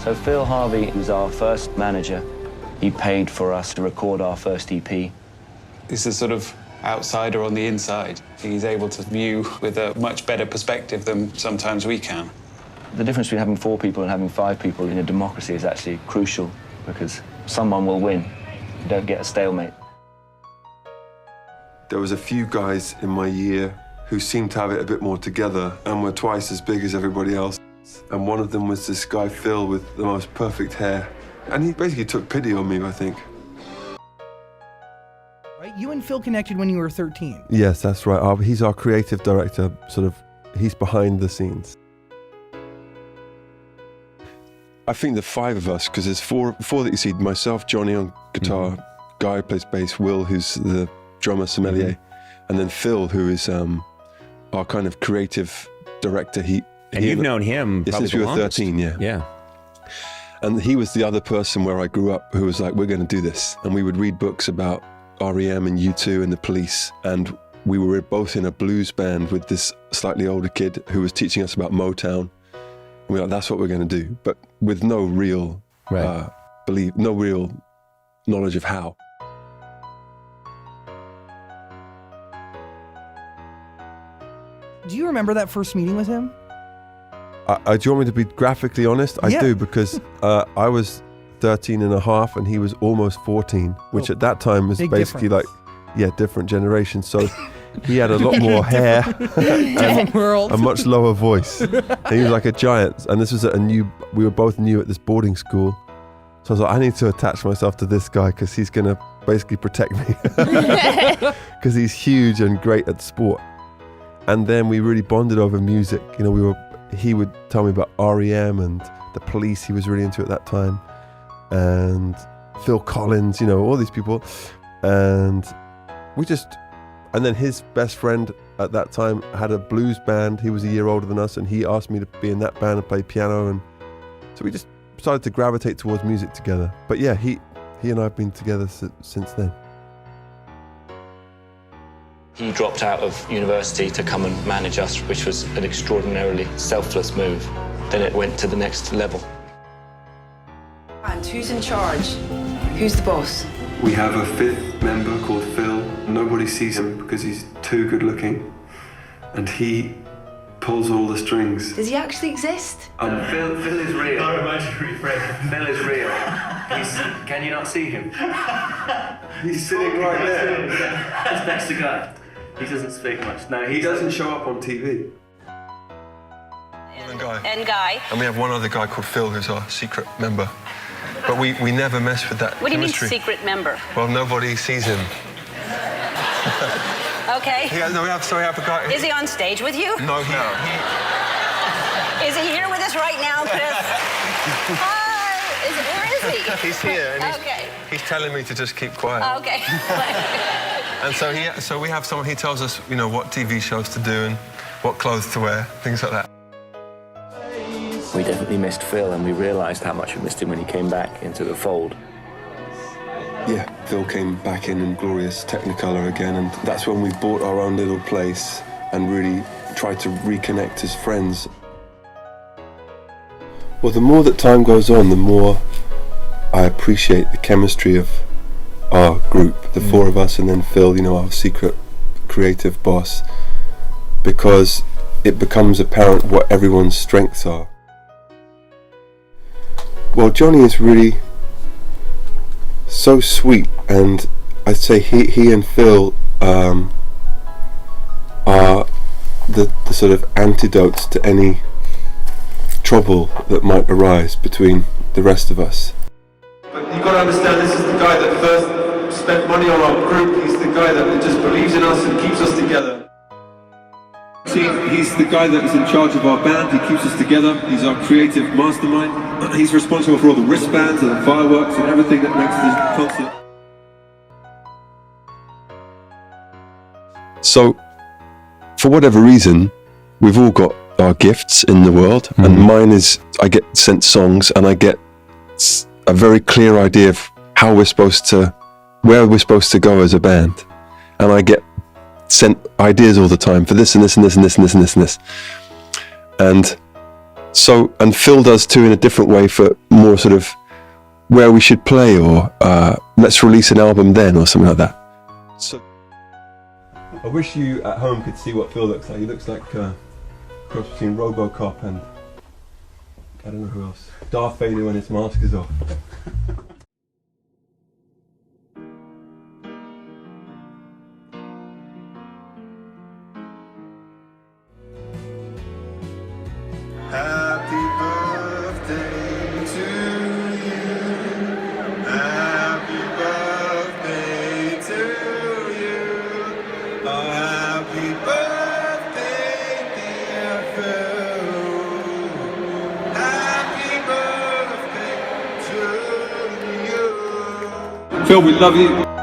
So Phil Harvey was our first manager. He paid for us to record our first EP. He's a sort of outsider on the inside. He's able to view with a much better perspective than sometimes we can. The difference between having 4 people and having 5 people in a democracy is actually crucial, because someone will win. You don't get a stalemate. There was a few guys in my year who seemed to have it a bit more together and were twice as big as everybody else. And one of them was this guy, Phil, with the most perfect hair. And he basically took pity on me, I think. Right? You and Phil connected when you were 13. Yes, that's right. He's our creative director, he's behind the scenes. I think the 5 of us, because there's four that you see, myself, Johnny on guitar, Guy plays bass, Will, who's the drummer sommelier, and then Phil, who is our kind of creative director. And you've known him probably since we were 13, yeah. Yeah. And he was the other person where I grew up who was like, we're going to do this. And we would read books about R.E.M. and U2 and the Police. And we were both in a blues band with this slightly older kid who was teaching us about Motown. And we were like, that's what we're going to do. But with no real no real knowledge of how. Do you remember that first meeting with him? Do you want me to be graphically honest? I do, because I was 13 and a half and he was almost 14, which at that time was basically difference. Different generation. So he had a lot more hair and a much lower voice. And he was like a giant. And this was we were both new at this boarding school. So I was like, I need to attach myself to this guy because he's going to basically protect me. Because he's huge and great at sport. And then we really bonded over music. You know, he would tell me about R.E.M. and the Police he was really into at that time. And Phil Collins, you know, all these people. And then his best friend at that time had a blues band. He was a year older than us, and he asked me to be in that band and play piano. And so we just started to gravitate towards music together. But yeah, he and I have been together since then. He dropped out of university to come and manage us, which was an extraordinarily selfless move. Then it went to the next level. And who's in charge? Who's the boss? We have a 5th member called Phil. Nobody sees him because he's too good looking. And he pulls all the strings. Does he actually exist? Phil is real. Our imaginary friend. Phil is real. Can you not see him? He's sitting right there. That's next to Guy. He doesn't speak much. No, he doesn't show up on TV. And Guy. And we have one other guy called Phil who's our secret member. But we never mess with that What do you chemistry. mean secret member? Well, nobody sees him. Okay. We have a guy. Is he on stage with you? No, Is he here with us right now, Chris? Hi. Where is he? he's here. And he's telling me to just keep quiet. Okay. And so we have someone, he tells us, you know, what TV shows to do and what clothes to wear, things like that. We definitely missed Phil, and we realised how much we missed him when he came back into the fold. Yeah, Phil came back in glorious Technicolor again, and that's when we bought our own little place and really tried to reconnect as friends. Well, the more that time goes on, the more I appreciate the chemistry of our group, the 4 of us, and then Phil, you know, our secret creative boss, because it becomes apparent what everyone's strengths are. Well, Johnny is really so sweet, and I'd say he and Phil are the sort of antidotes to any trouble that might arise between the rest of us. But you've got to understand, this is the guy that first spent money on our group. He's the guy that just believes in us and keeps us together. See, he's the guy that is in charge of our band. He keeps us together. He's our creative mastermind. He's responsible for all the wristbands and the fireworks and everything that makes this concert. So, for whatever reason, we've all got our gifts in the world, and mine is I get sent songs and I get a very clear idea of where we're supposed to go as a band, and I get sent ideas all the time for this and this and this and this and this and this and this. And So, and Phil does too in a different way for more sort of where we should play, or let's release an album then, or something like that. So, I wish you at home could see what Phil looks like. He looks like a cross between RoboCop and I don't know who else. Darth Vader when his mask is off. Happy birthday to you. Happy birthday to you. Oh, happy birthday, dear Phil. Happy birthday to you. Phil, we love you.